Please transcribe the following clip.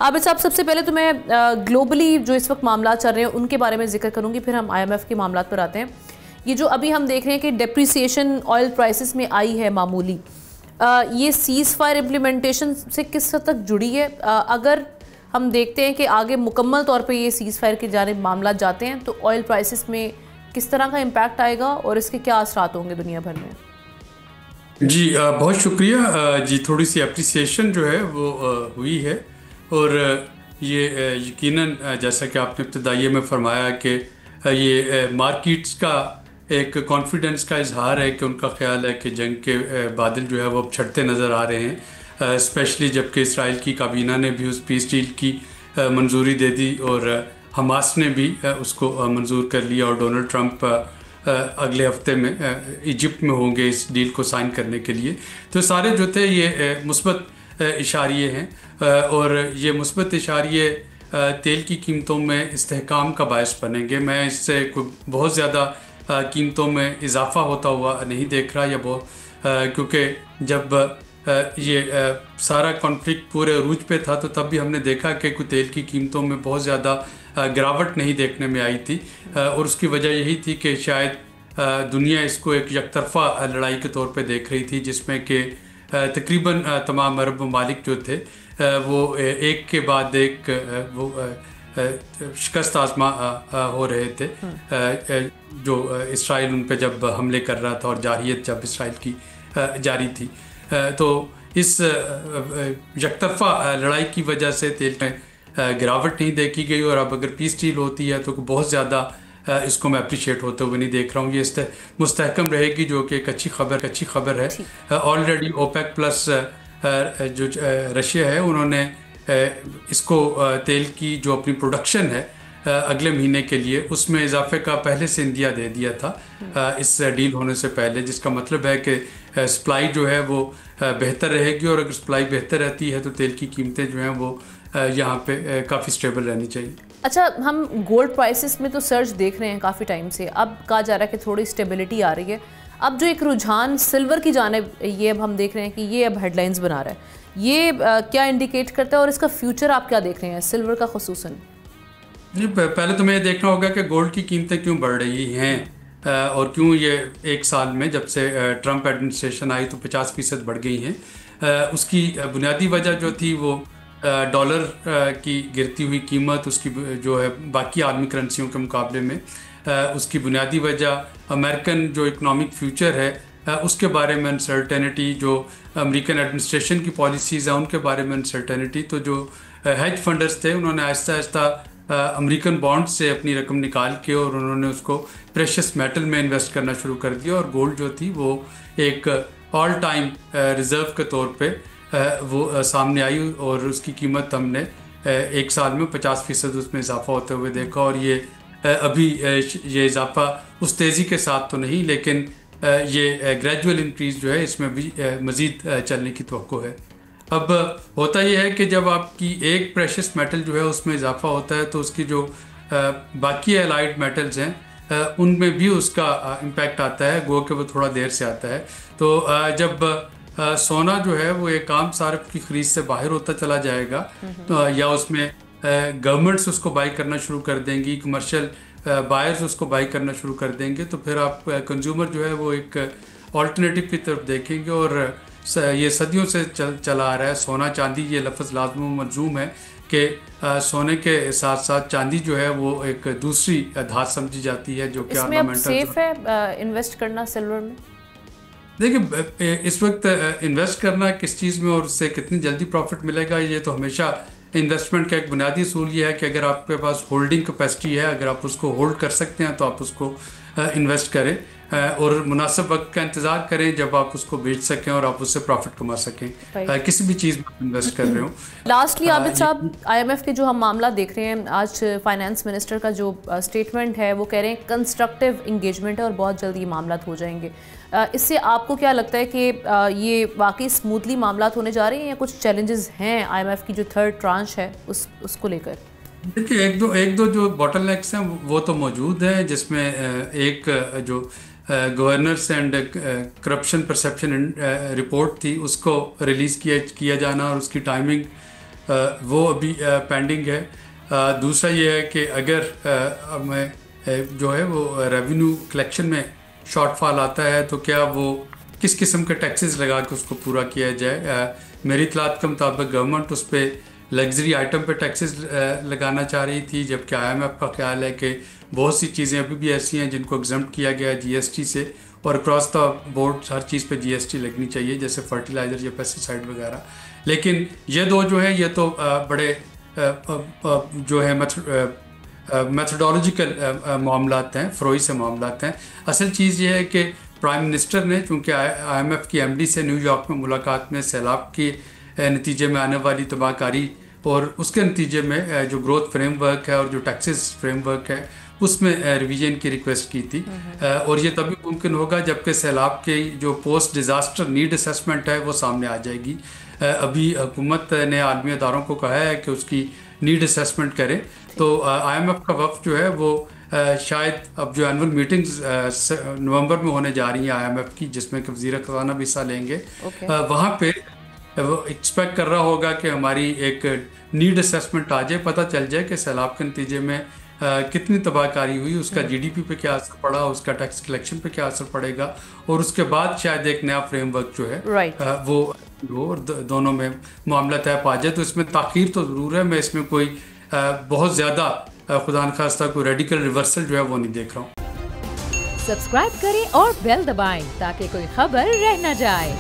عابد صاحب، سب سے پہلے تو میں گلوبلی جو اس وقت معاملات چل رہے ہیں ان کے بارے میں ذکر کروں گی، پھر ہم IMF کے معاملات پر آتے ہیں. یہ جو ابھی ہم دیکھ رہے ہیں کہ ڈیپریسیشن آئل پرائسز میں آئی ہے معمولی، یہ سیز فائر امپلیمنٹیشن سے کس حد تک جڑی ہے؟ اگر ہم دیکھتے ہیں کہ آگے مکمل طور پہ یہ سیز فائر کی جانب معاملات جاتے ہیں تو آئل پرائسز میں کس طرح کا امپیکٹ آئے گا اور اس کے کیا اثرات ہوں گے دنیا بھر میں؟ جی بہت شکریہ. جی تھوڑی سی اپریسیشن جو ہے وہ ہوئی ہے، اور یہ یقیناً جیسا کہ آپ نے ابتدائیے میں فرمایا کہ یہ مارکیٹس کا ایک کانفیڈنس کا اظہار ہے کہ ان کا خیال ہے کہ جنگ کے بادل جو ہے وہ اب چھٹتے نظر آ رہے ہیں، اسپیشلی جب کہ اسرائیل کی کابینہ نے بھی اس پیس ڈیل کی منظوری دے دی اور حماس نے بھی اس کو منظور کر لیا، اور ڈونلڈ ٹرمپ اگلے ہفتے میں ایجپٹ میں ہوں گے اس ڈیل کو سائن کرنے کے لیے. تو سارے جو تھے یہ مثبت اشاریے ہیں، اور یہ مثبت اشاریے تیل کی قیمتوں میں استحکام کا باعث بنیں گے. میں اس سے بہت زیادہ قیمتوں میں اضافہ ہوتا ہوا نہیں دیکھ رہا، یا کیونکہ جب یہ سارا کانفلکٹ پورے عروج پہ تھا تو تب بھی ہم نے دیکھا کہ کوئی تیل کی قیمتوں میں بہت زیادہ گراوٹ نہیں دیکھنے میں آئی تھی، اور اس کی وجہ یہی تھی کہ شاید دنیا اس کو ایک یک طرفہ لڑائی کے طور پہ دیکھ رہی تھی، جس میں کہ تقریباً تمام عرب ممالک جو تھے وہ ایک کے بعد ایک وہ شکست آزما ہو رہے تھے، جو اسرائیل ان پہ جب حملے کر رہا تھا اور جارحیت جب اسرائیل کی جاری تھی. تو اس یک طرفہ لڑائی کی وجہ سے تیل میں گراوٹ نہیں دیکھی گئی، اور اب اگر پیس ڈیل ہوتی ہے تو بہت زیادہ اس کو میں اپریشیٹ ہوتے ہوئے نہیں دیکھ رہا ہوں. یہ مستحکم رہے گی، جو کہ ایک اچھی خبر ہے. آلریڈی اوپیک پلس جو رشیا ہے انہوں نے اس کو تیل کی جو اپنی پروڈکشن ہے اگلے مہینے کے لیے اس میں اضافے کا پہلے سے اندیا دے دیا تھا اس ڈیل ہونے سے پہلے، جس کا مطلب ہے کہ سپلائی جو ہے وہ بہتر رہے گی، اور اگر سپلائی بہتر رہتی ہے تو تیل کی قیمتیں جو ہیں وہ یہاں پہ کافی سٹیبل رہنی چاہیے. اچھا، ہم گولڈ پرائسز میں تو سرج دیکھ رہے ہیں کافی ٹائم سے، اب کہا جا رہا ہے کہ تھوڑی سٹیبلٹی آ رہی ہے. اب جو ایک رجحان سلور کی جانب یہ اب ہم دیکھ رہے ہیں کہ یہ اب ہیڈ لائنز بنا رہا ہے، یہ کیا انڈیکیٹ کرتا ہے اور اس کا فیوچر آپ کیا دیکھ رہے ہیں سلور کا خصوصاً؟ جی پہلے تو میں یہ دیکھنا ہوگا کہ گولڈ کی قیمتیں کیوں بڑھ رہی ہیں، اور کیوں یہ ایک سال میں جب سے ٹرمپ ایڈمنسٹریشن آئی تو 50% بڑھ گئی ہیں. اس کی بنیادی وجہ جو تھی وہ ڈالر کی گرتی ہوئی قیمت، اس کی جو ہے باقی عالمی کرنسیوں کے مقابلے میں اس کی بنیادی وجہ امریکن جو اکنامک فیوچر ہے اس کے بارے میں انسرٹینٹی، جو امریکن ایڈمنسٹریشن کی پالیسیز ہیں ان کے بارے میں انسرٹینٹی. تو جو ہیج فنڈرز تھے انہوں نے آہستہ آہستہ امریکن بانڈ سے اپنی رقم نکال کے اور انہوں نے اس کو پریشس میٹل میں انویسٹ کرنا شروع کر دیا، اور گولڈ جو تھی وہ ایک آل ٹائم ریزرو کے طور پہ وہ سامنے آئی، اور اس کی قیمت ہم نے ایک سال میں 50% اس میں اضافہ ہوتے ہوئے دیکھا. اور یہ ابھی یہ اضافہ اس تیزی کے ساتھ تو نہیں، لیکن یہ گریجول انکریز جو ہے اس میں بھی مزید چلنے کی توقع ہے. اب ہوتا یہ ہے کہ جب آپ کی ایک پریشس میٹل جو ہے اس میں اضافہ ہوتا ہے تو اس کی جو باقی الائڈ میٹلز ہیں ان میں بھی اس کا امپیکٹ آتا ہے، گو کہ وہ تھوڑا دیر سے آتا ہے. تو جب سونا جو ہے وہ ایک عام صارف کی خرید سے باہر ہوتا چلا جائے گا، یا اس میں گورنمنٹس اس کو بائی کرنا شروع کر دیں گی، کمرشل بائرز اس کو بائی کرنا شروع کر دیں گے، تو پھر آپ کنزیومر جو ہے وہ ایک آلٹرنیٹیو کی طرف دیکھیں گے. اور یہ صدیوں سے چلا آ رہا ہے سونا چاندی، یہ لفظ لازم و ملزوم ہے کہ سونے کے ساتھ ساتھ چاندی جو ہے وہ ایک دوسری دھات سمجھی جاتی ہے، جو کہ اس میں اب سیف ہے انویسٹ کرنا سلور میں؟ دیکھیں اس وقت انویسٹ کرنا کس چیز میں اور اس سے کتنی جلدی پروفٹ ملے گا، یہ تو ہمیشہ انویسٹمنٹ کا ایک بنیادی اصول یہ ہے کہ اگر آپ کے پاس ہولڈنگ کیپیسٹی ہے، اگر آپ اس کو ہولڈ کر سکتے ہیں تو آپ اس کو انویسٹ کریں، اور مناسب وقت کا انتظار کریں جب آپ اس کو بیچ سکیں اور آپ اس سے پروفٹ کما سکیں کسی بھی چیز میں انویسٹ کر رہے ہوں. لاسٹلی عابد صاحب، IMF کے جو ہم معاملہ دیکھ رہے ہیں، آج فائنانس منسٹر کا جو اسٹیٹمنٹ ہے وہ کہہ رہے ہیں کنسٹرکٹیو انگیجمنٹ ہے اور بہت جلد یہ معاملات ہو جائیں گے. اس سے آپ کو کیا لگتا ہے کہ یہ واقعی اسموتھلی معاملات ہونے جا رہے ہیں یا کچھ چیلنجز ہیں IMF کی جو تھرڈ ٹرانچ ہے اس کو لے کر؟ دیکھیے ایک دو جو باٹل نیکس ہیں وہ تو موجود ہیں، جس میں ایک جو governors and corruption perception report تھی اس کو ریلیز کیا جانا اور اس کی ٹائمنگ وہ ابھی پینڈنگ ہے. دوسرا یہ ہے کہ اگر ہمیں جو ہے وہ ریونیو کلیکشن میں شارٹ فال آتا ہے تو کیا وہ کس قسم کے ٹیکسز لگا کے اس کو پورا کیا جائے. میری اطلاعات کے مطابق گورنمنٹ اس پہ لگژری آئٹم پہ ٹیکسز لگانا چاہ رہی تھی، جبکہ IMF کا خیال ہے کہ بہت سی چیزیں ابھی بھی ایسی ہیں جن کو ایگزمپٹ کیا گیا ہے GST سے، اور اکراس دا بورڈ ہر چیز پہ GST لگنی چاہیے جیسے فرٹیلائزر یا پیسٹیسائڈ وغیرہ. لیکن یہ دو جو ہے یہ تو بڑے جو ہے میتھڈولوجیکل معاملات ہیں، فروئی سے معاملات ہیں. اصل چیز یہ ہے کہ پرائم منسٹر نے چونکہ IMF کی MD سے نیو یارک میں ملاقات میں سیلاب کے نتیجے میں آنے والی تباہ کاری اور اس کے نتیجے میں جو گروتھ فریم ورک ہے اور جو ٹیکسز فریم ورک ہے اس میں ریویژن کی ریکویسٹ کی تھی. اور یہ تبھی ممکن ہوگا جبکہ سیلاب کے جو پوسٹ ڈیزاسٹر نیڈ اسیسمنٹ ہے وہ سامنے آ جائے گی. ابھی حکومت نے عالمی اداروں کو کہا ہے کہ اس کی نیڈ اسیسمنٹ کرے. تو IMF کا وفد جو ہے وہ شاید اب جو اینول میٹنگز نومبر میں ہونے جا رہی ہیں IMF کی، جس میں کہ وزیر خزانہ بھی حصہ لیں گے، وہاں پہ وہ ایکسپیکٹ کر رہا ہوگا کہ ہماری ایک نیڈ اسیسمنٹ آ جائے، پتہ چل جائے کہ سیلاب کے نتیجے میں کتنی تباہ کاری ہوئی، اس کا GDP پہ کیا اثر پڑا، اس کا ٹیکس کلیکشن پہ کیا اثر پڑے گا، اور اس کے بعد شاید ایک نیا فریم ورک جو ہے وہ دونوں میں معاملہ طے پا جائے. تو اس میں تاخیر تو ضرور ہے، میں اس میں کوئی بہت زیادہ خدا نخواستہ کوئی ریڈیکل ریورسل جو ہے وہ نہیں دیکھ رہا ہوں. سبسکرائب کریں اور بیل دبائیں تاکہ کوئی خبر رہ نہ جائے.